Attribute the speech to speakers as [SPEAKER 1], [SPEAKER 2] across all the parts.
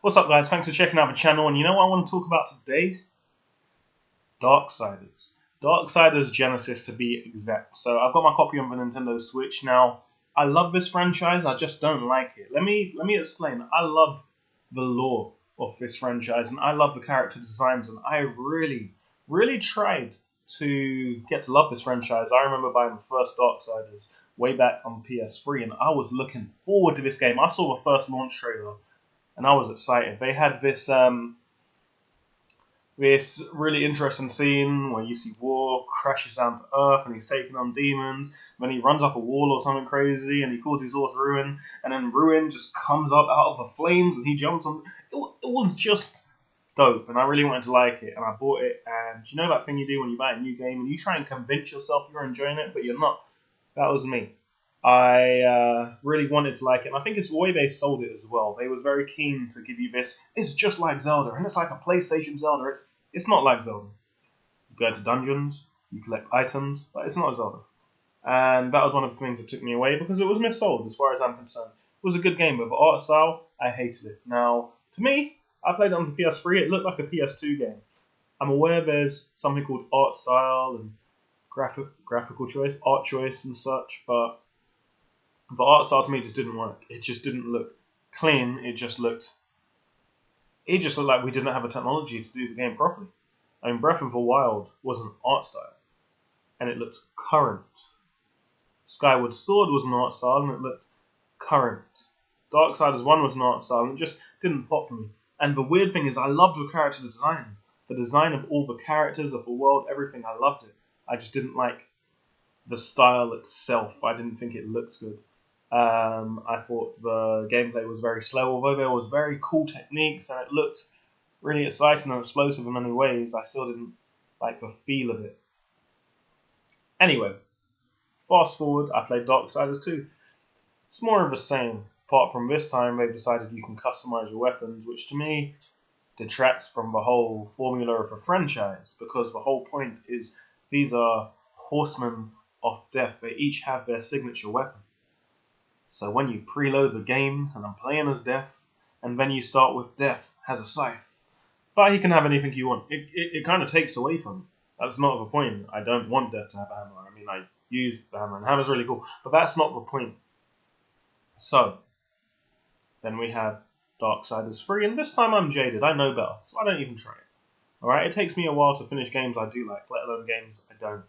[SPEAKER 1] What's up, guys? Thanks for checking out my channel. And you know what I want to talk about today? Darksiders. Darksiders Genesis, to be exact. So I've got my copy on the Nintendo Switch. Now, I love this franchise. I just don't like it. Let me explain. I love the lore of this franchise, and I love the character designs, and I really tried to get to love this franchise. I remember buying the first Darksiders way back on PS3, and I was looking forward to this game. I saw the first launch trailer and I was excited. They had this really interesting scene where you see War crashes down to Earth and he's taking on demons. Then he runs up a wall or something crazy and he calls his horse Ruin, and then Ruin just comes up out of the flames and he jumps on. It was just dope, and I really wanted to like it, and I bought it. And you know that thing you do when you buy a new game and you try and convince yourself you're enjoying it, but you're not. That was me. I really wanted to like it, and I think it's the way they sold it as well. They was very keen to give you this. It's just like Zelda, and it's like a PlayStation Zelda. It's not like Zelda. You go to dungeons, you collect items, but it's not Zelda. And that was one of the things that took me away because it was missold as far as I'm concerned. It was a good game, but the art style, I hated it. Now, to me, I played it on the PS3. It looked like a PS2 game. I'm aware there's something called art style and graphical choice, art choice and such, but the art style to me just didn't work. It just didn't look clean. It just looked like we didn't have the technology to do the game properly. I mean, Breath of the Wild was an art style, and it looked current. Skyward Sword was an art style, and it looked current. Darksiders 1 was an art style, and it just didn't pop for me. And the weird thing is, I loved the character design. The design of all the characters, of the world, everything, I loved it. I just didn't like the style itself. I didn't think it looked good. I thought the gameplay was very slow, although there was very cool techniques and it looked really exciting and explosive in many ways. I still didn't like the feel of it. Anyway, fast forward, I played Darksiders 2. It's more of the same, apart from this time they've decided you can customize your weapons, which to me detracts from the whole formula of a franchise, because the whole point is these are horsemen of death. They each have their signature weapon. So when you preload the game, and I'm playing as Death, and then you start with Death has a scythe, but he can have anything you want. It kind of takes away from it. That's not the point. I don't want Death to have a hammer. I mean, I use the hammer, and hammer's really cool, but that's not the point. So, then we have Darksiders 3, and this time I'm jaded. I know better, so I don't even try it. Alright, it takes me a while to finish games I do like, let alone games I don't.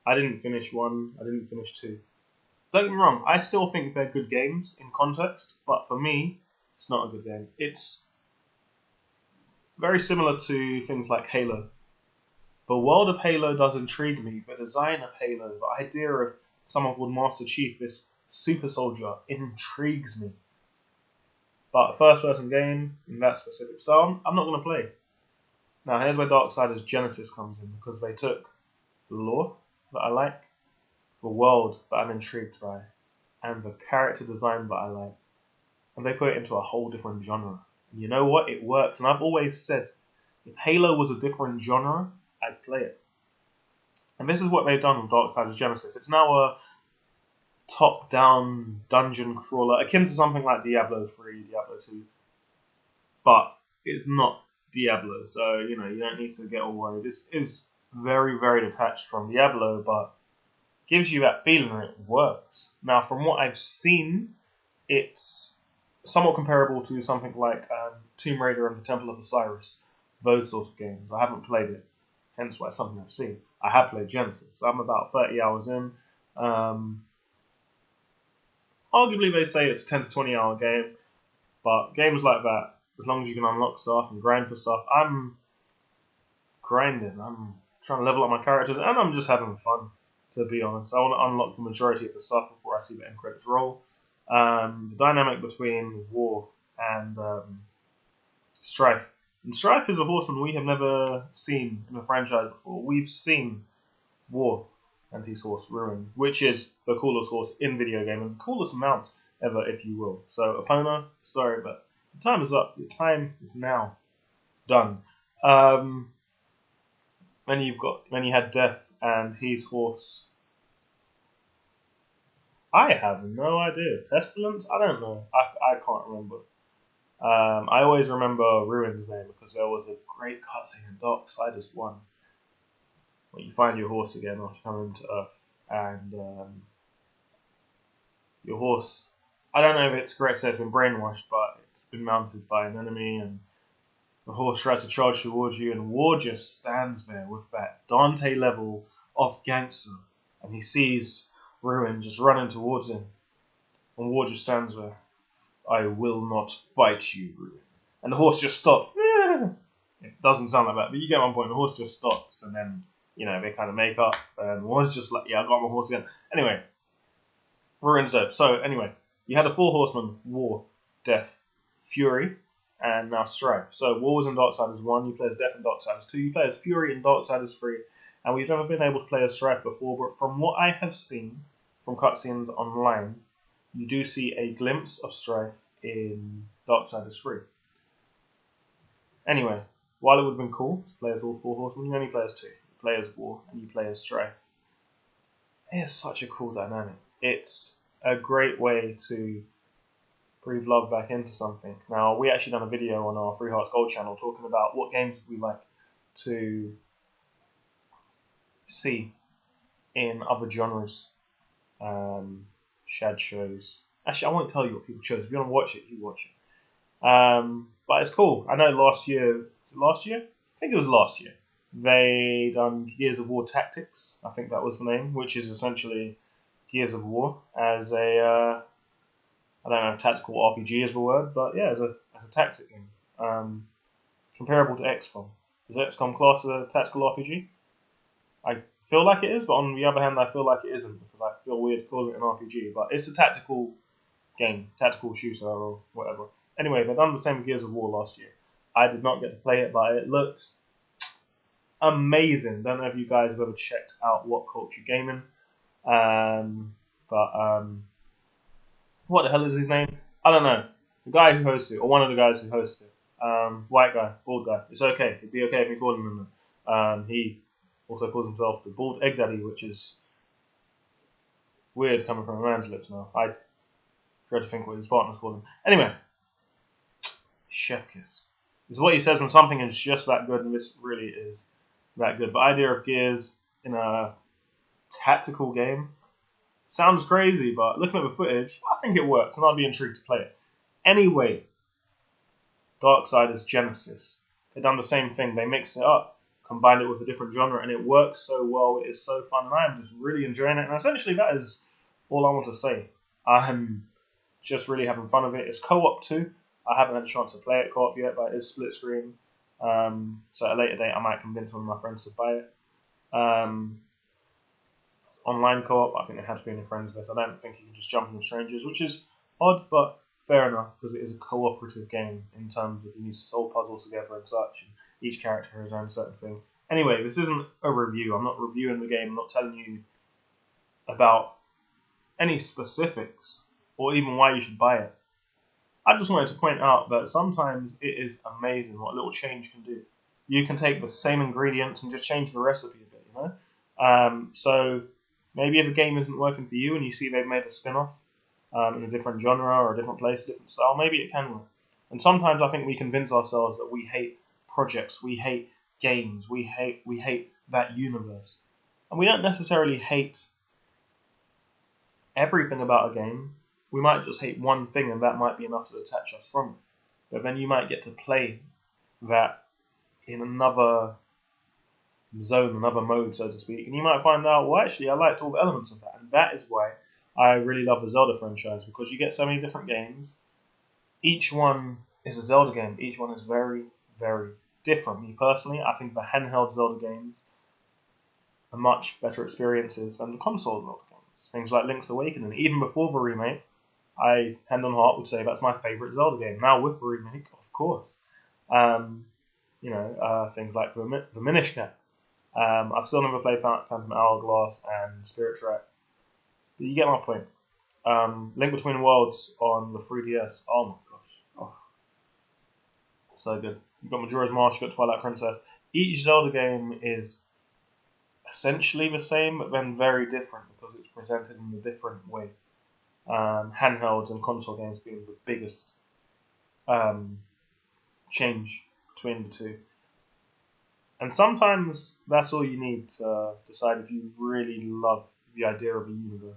[SPEAKER 1] I didn't finish 1, I didn't finish 2. Don't get me wrong, I still think they're good games in context, but for me, it's not a good game. It's very similar to things like Halo. The world of Halo does intrigue me, the design of Halo, the idea of someone called Master Chief, this super soldier, intrigues me. But a first-person game in that specific style, I'm not going to play. Now, here's where Darksiders Genesis comes in, because they took the lore that I like, the world that I'm intrigued by, and the character design that I like, and they put it into a whole different genre. And you know what? It works. And I've always said, if Halo was a different genre, I'd play it. And this is what they've done with Darksiders Genesis. It's now a top-down dungeon crawler, akin to something like Diablo 3, Diablo 2. But it's not Diablo, so you don't need to get all worried. This is very, very detached from Diablo, but gives you that feeling and it works. Now, from what I've seen, it's somewhat comparable to something like Tomb Raider and the Temple of Osiris, those sorts of games. I haven't played it, hence why it's something I've seen. I have played Genesis, so I'm about 30 hours in. Arguably, they say it's a 10 to 20 hour game, but games like that, as long as you can unlock stuff and grind for stuff, I'm grinding. I'm trying to level up my characters, and I'm just having fun. To be honest, I want to unlock the majority of the stuff before I see the end credits roll. The dynamic between War and Strife. And Strife is a horseman we have never seen in the franchise before. We've seen War and his horse Ruin, which is the coolest horse in video game and the coolest mount ever, if you will. So, Epona, sorry, but the time is up. The time is now done. Then you had Death and his horse. I have no idea. Pestilence? I don't know. I can't remember. I always remember Ruin's name because there was a great cutscene in Darksiders 1 where you find your horse again after coming to Earth, and your horse, I don't know if it's correct to say it's been brainwashed, but it's been mounted by an enemy, and the horse tries to charge towards you, and War just stands there with that Dante level of gangster, and he sees Ruin just running towards him, and War just stands there. I will not fight you, Ruin. And the horse just stops. It doesn't sound like that, but you get my point. The horse just stops, and then, they kind of make up, and War's just like, yeah, I got my horse again. Anyway, Ruin's dead. So, anyway, you had the four horsemen: War, Death, Fury, and now Strife. So, War was in Darksiders 1, you play as Death in Darksiders 2, you play as Fury in Darksiders 3, and we've never been able to play as Strife before, but from what I have seen from cutscenes online, you do see a glimpse of Strife in Darksiders 3. Anyway, while it would have been cool to play as all four horsemen, you only play as two. You play as War and you play as Strife. It is such a cool dynamic. It's a great way to breathe love back into something. Now, we actually done a video on our Free Hearts Gold channel talking about what games we like to see in other genres. Shad shows. Actually, I won't tell you what people chose. If you want to watch it, you watch it. But it's cool. I know last year, was it last year? I think it was last year. They done Gears of War Tactics. I think that was the name, which is essentially Gears of War as a, I don't know if tactical RPG is the word, but yeah, as a tactic game. Comparable to XCOM. Is XCOM classed as a tactical RPG? I feel like it is, but on the other hand, I feel like it isn't because I feel weird calling it an RPG. But it's a tactical game, tactical shooter or whatever. Anyway, they've done the same Gears of War last year. I did not get to play it, but it looked amazing. Don't know if you guys have ever checked out What Culture Gaming. What the hell is his name? I don't know. The guy who hosts it, or one of the guys who hosts it. White guy, bald guy. It's okay. It'd be okay if we call him that. He also calls himself the Bald Egg Daddy, which is weird coming from a man's lips now. I try to think what his partner's called him. Anyway, chef kiss. This is what he says when something is just that good, and this really is that good. But idea of Gears in a tactical game sounds crazy, but looking at the footage, I think it works, and I'd be intrigued to play it. Anyway, Darksiders Genesis. They've done the same thing. They mixed it up, combined it with a different genre, and it works so well. It is so fun, and I am just really enjoying it. And essentially, that is all I want to say. I'm just really having fun with it. It's co-op too. I haven't had a chance to play it co-op yet, but it is split screen. So at a later date, I might convince one of my friends to buy it. It's online co-op. I think it has to be in a friends list. I don't think you can just jump in with strangers, which is odd, but fair enough, because it is a cooperative game in terms of you need to solve puzzles together and such, and each character has his own certain thing. Anyway, this isn't a review. I'm not reviewing the game. I'm not telling you about any specifics or even why you should buy it. I just wanted to point out that sometimes it is amazing what a little change can do. You can take the same ingredients and just change the recipe a bit, So maybe if a game isn't working for you and you see they've made a spin-off in a different genre or a different place, a different style, maybe it can work. And sometimes I think we convince ourselves that we hate projects, we hate games, we hate that universe. And we don't necessarily hate everything about a game. We might just hate one thing, and that might be enough to detach us from it. But then you might get to play that in another zone, another mode, so to speak, and you might find out, well, actually, I liked all the elements of that, and that is why I really love the Zelda franchise, because you get so many different games. Each one is a Zelda game. Each one is very, very different. Me personally, I think the handheld Zelda games are much better experiences than the console Zelda games. Things like Link's Awakening, even before the remake, I, hand on heart, would say that's my favourite Zelda game. Now with the remake, of course. Things like the Minish Cap. I've still never played Phantom Hourglass and Spirit Track. But you get my point. Link Between Worlds on the 3DS. Oh my gosh. Oh. So good. You've got Majora's Mask, you've got Twilight Princess. Each Zelda game is essentially the same, but then very different because it's presented in a different way. Handhelds and console games being the biggest change between the two. And sometimes that's all you need to decide if you really love the idea of a universe.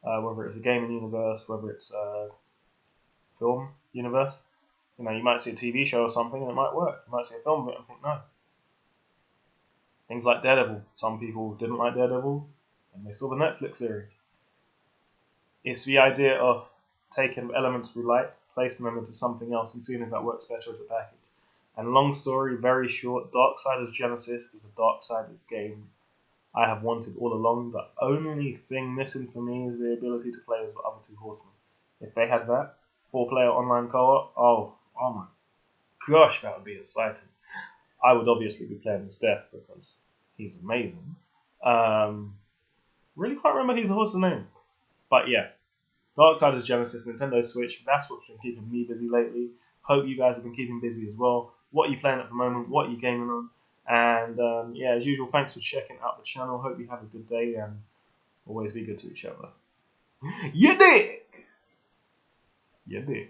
[SPEAKER 1] Whether it's a gaming universe, whether it's a film universe. You might see a TV show or something and it might work. You might see a film of it and think, no. Things like Daredevil. Some people didn't like Daredevil and they saw the Netflix series. It's the idea of taking elements we like, placing them into something else and seeing if that works better as a package. And long story, very short, Darksiders Genesis is a Darksiders game I have wanted all along. The only thing missing for me is the ability to play as the other two horsemen. If they had that, 4-player online co-op, oh my gosh, that would be exciting. I would obviously be playing as Death because he's amazing. Really can't remember his horse's name. But yeah, Darksiders Genesis, Nintendo Switch, that's what's been keeping me busy lately. Hope you guys have been keeping busy as well. What are you playing at the moment? What are you gaming on? And yeah, as usual, thanks for checking out the channel. Hope you have a good day and always be good to each other. You dig? You dig.